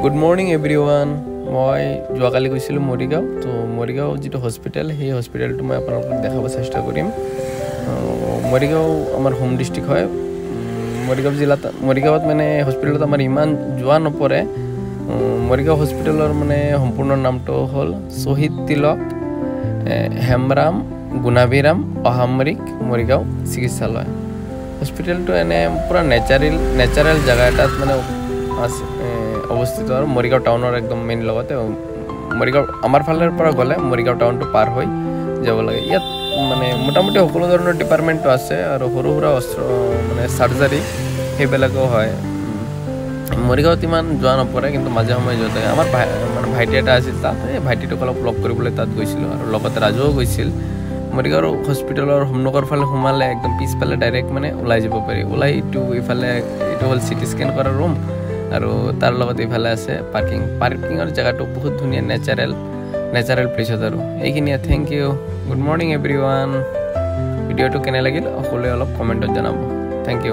Good morning everyone. মই যোৱাকালি গৈছিলোঁ মৰিগাঁও। তো মৰিগাঁও যিটো হস্পিটেল, সেই হস্পিটেলটো মই আপোনালোকক দেখাব চেষ্টা কৰিম। মৰিগাঁও আমাৰ হোম ডিষ্ট্ৰিক্ট হয়। মৰিগাঁৱত মানে হস্পিটেলত আমাৰ ইমান যোৱা নপৰে। মৰিগাঁও হস্পিটেলৰ মানে সম্পূৰ্ণ নামটো হ'ল শ্বহীদ তিলক হেমৰাম গুণাভিৰাম অসামৰিক মৰিগাঁও চিকিৎসালয়। হস্পিটেলটো এনে পূৰা নেচাৰেল জেগা এটাত মানে আছে অৱস্থিত আৰু মৰিগাঁও টাউনৰ একদম মেইন লগতে। মৰিগাঁও আমাৰ ফালৰ পৰা গ'লে মৰিগাঁও টাউনটো পাৰ হৈ যাব লাগে। ইয়াত মানে মোটামুটি সকলো ধৰণৰ ডিপাৰ্টমেণ্টটো আছে আৰু সৰু সুৰা মানে চাৰ্জাৰী সেইবিলাকো হয়। মৰিগাঁৱত ইমান যোৱা নপৰে, কিন্তু মাজে সময়ে যোৱা যায়। আমাৰ মানে ভাইটি এটা আছিল তাত, এই ভাইটিটোক অলপ লগ কৰিবলৈ তাত গৈছিলোঁ আৰু লগতে ৰাজুও গৈছিল। মৰিগাঁৱৰ হস্পিটেলৰ সন্মুখৰ ফালে সোমালে একদম পিছফালে ডাইৰেক্ট মানে ওলাই যাব পাৰি। ওলাই ইফালে এইটো হ'ল চিটি স্কেন কৰা ৰুম আৰু তাৰ লগত ইফালে আছে পাৰ্কিঙৰ জেগাটো বহুত ধুনীয়া নেচাৰেল প্লেচত আৰু এইখিনিয়ে। Thank you. Good morning everyone. ভিডিঅ'টো কেনে লাগিল সকলোৱে অলপ কমেণ্টত জনাব। Thank U.